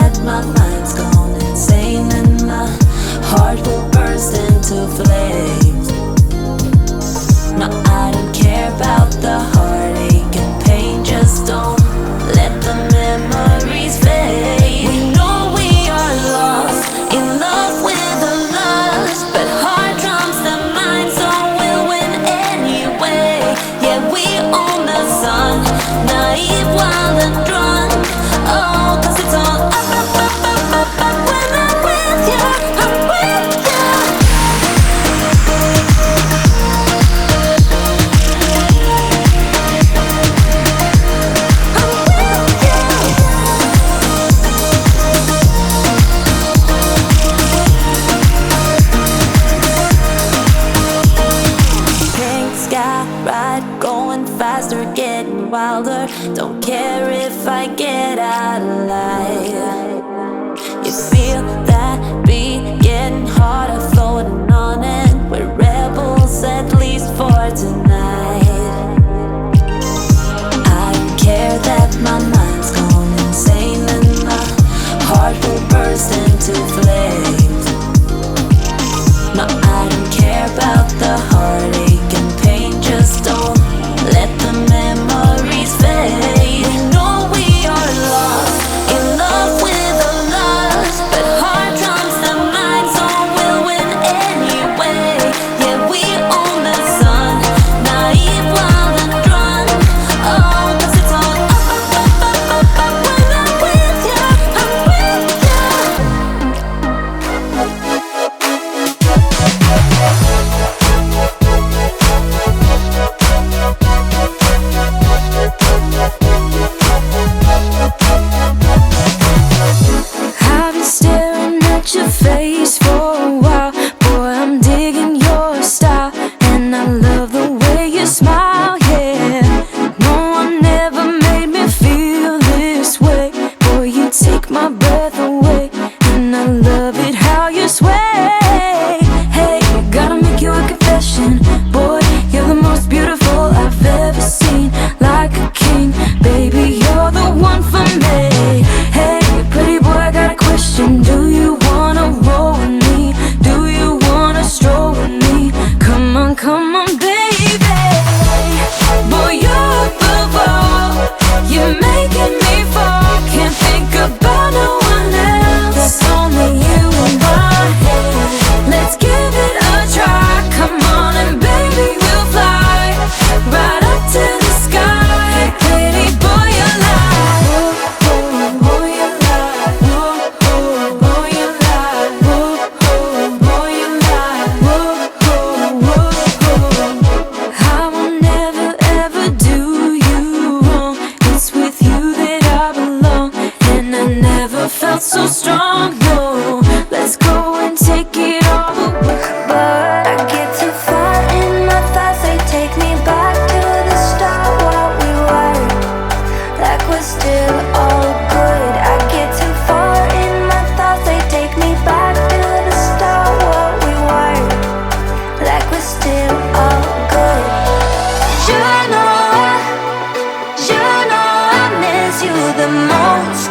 that my mind's gone insane and my heart will burst into flames. No, I don't care about the heartache and pain. Just don't let the memories fade. We know we are lost, in love with a lust, but heart trumps the mind, so we'll win anyway. Yeah, we own the sun, naive, wild and drunk. Oh, 'cause it's all up, up, up, up, up, up when I'm with you, I'm with you. Ride, going faster, getting wilder. Don't care if I get out alive. You feel that beat getting harder, floating on it. We're rebels, at least for tonight. I don't care that my mind's gone insane and my heart will burst into flames. No, I don't care about the heartache and pain. Just don't let the memories fade. We know we are lost, in love with a lust, but heart trumps the mind, so we'll win anyway. Yeah, we own the sun, naive, wild and drunk. Oh, 'cause it's all up, up, up, up, up, up when I'm with you, I'm with you. I've been staring at your face for a while. Boy, I'm digging your style, and I love the way you smile, yeah. No one ever made me feel this way. Boy, you take my breath away, and I love it how you sway. Hey, gotta make you a confession. Boy, you're the most beautiful I've ever seen. Like a king, baby, you're the one for me. Hey, pretty boy, I got a question. Do you wanna roll with me? Do you wanna stroll with me? Come on, baby. Boy, you're above all. You're making me fall. Can't think about no one else. There's only you in my head. Let's give it a try. Come on and baby, we'll fly right up to the sky. Hey, pretty boy, you're alive. Oh, oh, boy, you're alive. Oh, oh, boy, you're alive. Oh, oh, boy, you're alive. Oh, oh, oh, oh. I will never ever do you wrong. It's with you that I belong, and I never felt so strong. No, let's go and take it all away. But I get too far in my thoughts, they take me back to the start. What we were, like we're still all good. I get too far in my thoughts, they take me back to the start. What we were, like we're still all good. You know I miss you the most.